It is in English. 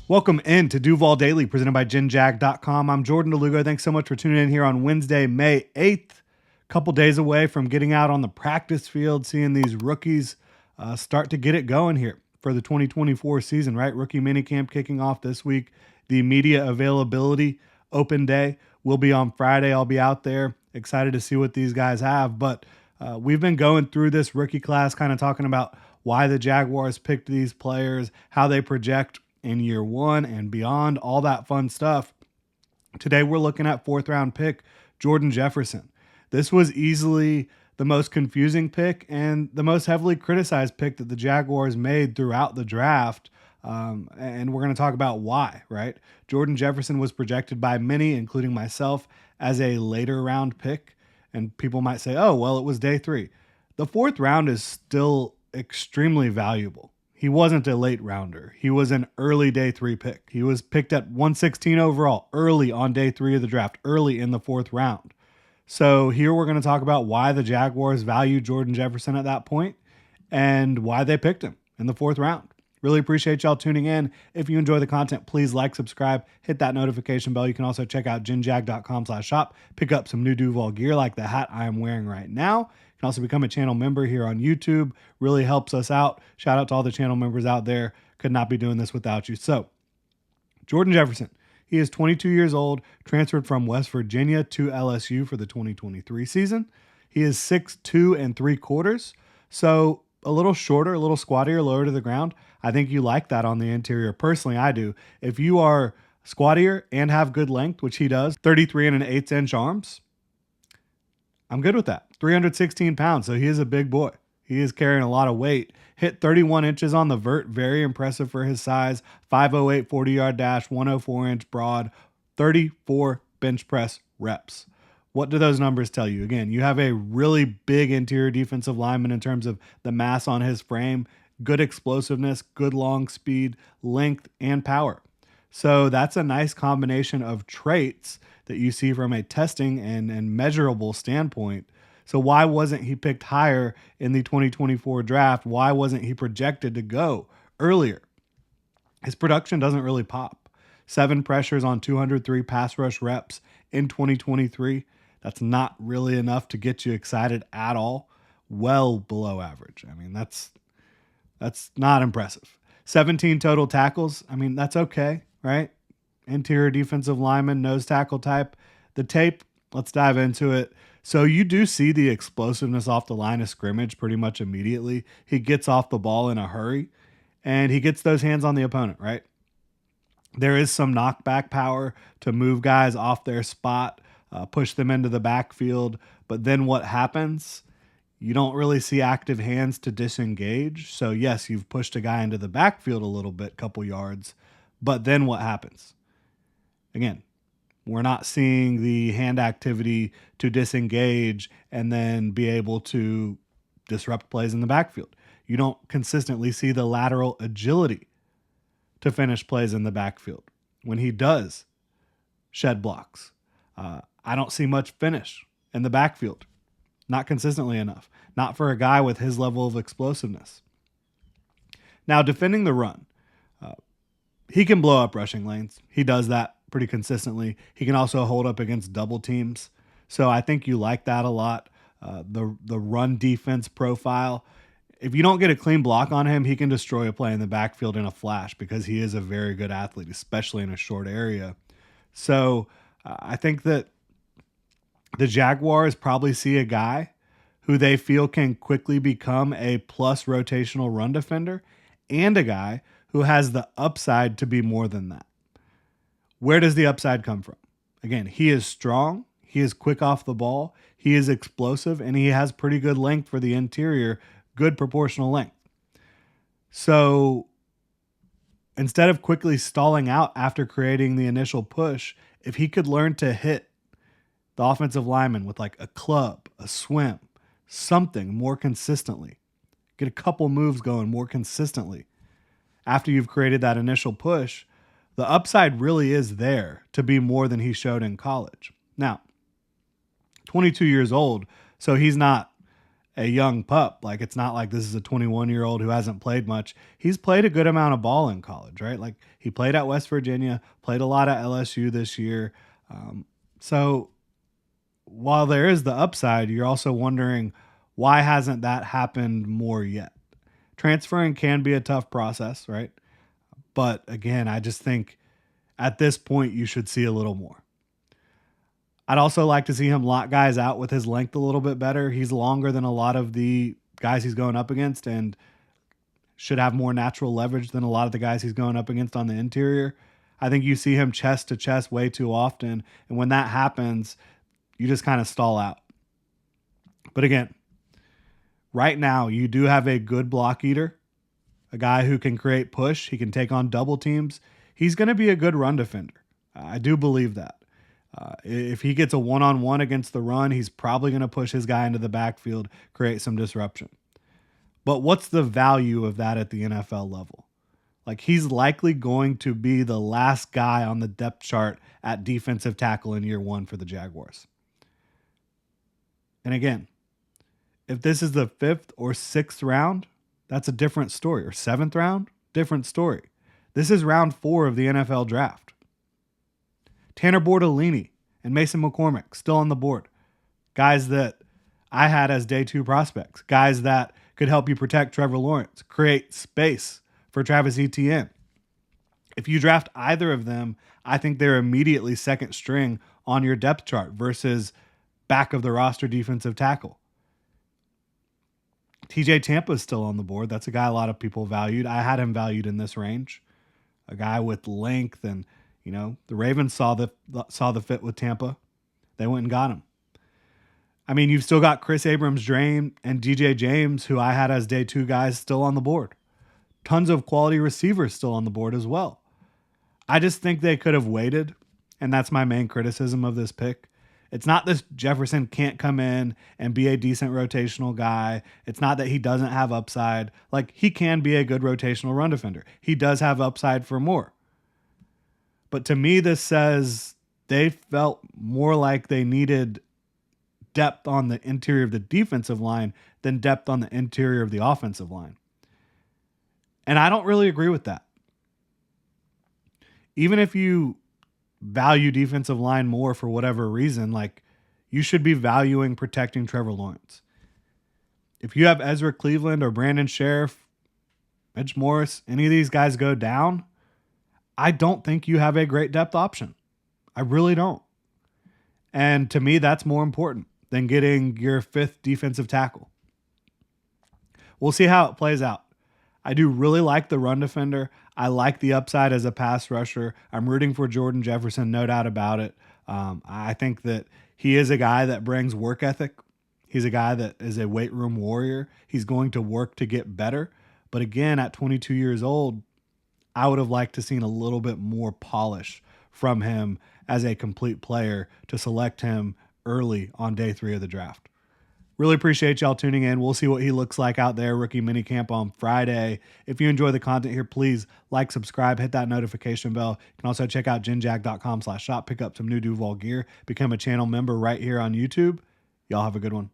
Welcome in to Duval Daily, presented by GenJag.com. I'm Jordan Lugo. Thanks so much for tuning in here on Wednesday, May 8th. A couple days away from getting out on the practice field, seeing these rookies start to get it going here for the 2024 season, right? Rookie minicamp kicking off this week. The media availability open day will be on Friday. I'll be out there. Excited to see what these guys have. But we've been going through this rookie class, kind of talking about why the Jaguars picked these players, how they project in year one and beyond, all that fun stuff. Today we're looking at fourth round pick Jordan Jefferson. This was easily the most confusing pick and the most heavily criticized pick that the Jaguars made throughout the draft. And we're going to talk about why, right? Jordan Jefferson was projected by many, including myself, as a later round pick. And people might say, oh, well, it was day 3. The fourth round is still extremely valuable. He wasn't a late rounder. He was an early day 3 pick. He was picked at 116 overall, early on day 3 of the draft, early in the fourth round. So here we're going to talk about why the Jaguars valued Jordan Jefferson at that point and why they picked him in the fourth round. Really appreciate y'all tuning in. If you enjoy the content, please like, subscribe, hit that notification bell. You can also check out genjag.com/shop, pick up some new Duval gear like the hat I am wearing right now. You can also become a channel member here on YouTube. Really helps us out. Shout out to all the channel members out there. Could not be doing this without you. So, Jordan Jefferson, he is 22 years old, transferred from West Virginia to LSU for the 2023 season. He is 6'2 3/4, so a little shorter, a little squattier, lower to the ground. I think you like that on the interior. Personally, I do. If you are squattier and have good length, which he does, 33 1/8 arms, I'm good with that. 316 pounds, so he is a big boy. He is carrying a lot of weight. Hit 31 inches on the vert, very impressive for his size. 508 40-yard dash, 104-inch broad, 34 bench press reps. What do those numbers tell you? Again, you have a really big interior defensive lineman in terms of the mass on his frame, good explosiveness, good long speed, length, and power. So that's a nice combination of traits that you see from a testing and measurable standpoint. So why wasn't he picked higher in the 2024 draft? Why wasn't he projected to go earlier? His production doesn't really pop. 7 pressures on 203 pass rush reps in 2023. That's not really enough to get you excited at all. Well below average. I mean, that's not impressive. 17 total tackles. I mean, that's okay, right? Interior defensive lineman, nose tackle type. The tape, let's dive into it. So you do see the explosiveness off the line of scrimmage pretty much immediately. He gets off the ball in a hurry, and he gets those hands on the opponent, right? There is some knockback power to move guys off their spot, push them into the backfield. But then what happens? You don't really see active hands to disengage. So yes, you've pushed a guy into the backfield a little bit, couple yards. But then what happens? Again, we're not seeing the hand activity to disengage and then be able to disrupt plays in the backfield. You don't consistently see the lateral agility to finish plays in the backfield. When he does shed blocks, I don't see much finish in the backfield. Not consistently enough. Not for a guy with his level of explosiveness. Now, defending the run. He can blow up rushing lanes. He does that pretty consistently. He can also hold up against double teams. So I think you like that a lot. The run defense profile. If you don't get a clean block on him, he can destroy a play in the backfield in a flash because he is a very good athlete, especially in a short area. So I think that the Jaguars probably see a guy who they feel can quickly become a plus rotational run defender and a guy who has the upside to be more than that. Where does the upside come from? Again, he is strong. He is quick off the ball. He is explosive, and he has pretty good length for the interior, good proportional length. So instead of quickly stalling out after creating the initial push, if he could learn to hit the offensive lineman with like a club, a swim, something more consistently, get a couple moves going more consistently after you've created that initial push, the upside really is there to be more than he showed in college. Now, 22 years old, so he's not a young pup. Like, it's not like this is a 21-year-old who hasn't played much. He's played a good amount of ball in college, right? Like, he played at West Virginia, played a lot at LSU this year. So while there is the upside, you're also wondering, why hasn't that happened more yet? Transferring can be a tough process, right? But again, I just think at this point you should see a little more. I'd also like to see him lock guys out with his length a little bit better. He's longer than a lot of the guys he's going up against and should have more natural leverage than a lot of the guys he's going up against on the interior. I think you see him chest to chest way too often. And when that happens, you just kind of stall out. But again, right now, you do have a good block eater, a guy who can create push. He can take on double teams. He's going to be a good run defender. I do believe that. If he gets a one-on-one against the run, he's probably going to push his guy into the backfield, create some disruption. But what's the value of that at the NFL level? Like, he's likely going to be the last guy on the depth chart at defensive tackle in year one for the Jaguars. And again, if this is the 5th or 6th round, that's a different story. Or 7th round, different story. This is round 4 of the NFL draft. Tanner Bortolini and Mason McCormick still on the board. Guys that I had as day 2 prospects. Guys that could help you protect Trevor Lawrence, create space for Travis Etienne. If you draft either of them, I think they're immediately second string on your depth chart versus back of the roster defensive tackle. TJ Tampa is still on the board. That's a guy a lot of people valued. I had him valued in this range. A guy with length, and the Ravens saw the fit with Tampa. They went and got him. I mean, you've still got Chris Abrams-Drain and DJ James, who I had as day 2 guys, still on the board. Tons of quality receivers still on the board as well. I just think they could have waited, and that's my main criticism of this pick. It's not that Jefferson can't come in and be a decent rotational guy. It's not that he doesn't have upside. Like, he can be a good rotational run defender. He does have upside for more. But to me, this says they felt more like they needed depth on the interior of the defensive line than depth on the interior of the offensive line. And I don't really agree with that. Even if you value defensive line more for whatever reason, like, you should be valuing protecting Trevor Lawrence. If you have Ezra Cleveland or Brandon Sheriff, Mitch Morris, any of these guys go down, I don't think you have a great depth option. I really don't. And to me, that's more important than getting your 5th defensive tackle. We'll see how it plays out. I do really like the run defender. I like the upside as a pass rusher. I'm rooting for Jordan Jefferson, no doubt about it. I think that he is a guy that brings work ethic. He's a guy that is a weight room warrior. He's going to work to get better. But again, at 22 years old, I would have liked to seen a little bit more polish from him as a complete player to select him early on day 3 of the draft. Really appreciate y'all tuning in. We'll see what he looks like out there, rookie minicamp on Friday. If you enjoy the content here, please like, subscribe, hit that notification bell. You can also check out genjag.com/shop, pick up some new Duval gear, become a channel member right here on YouTube. Y'all have a good one.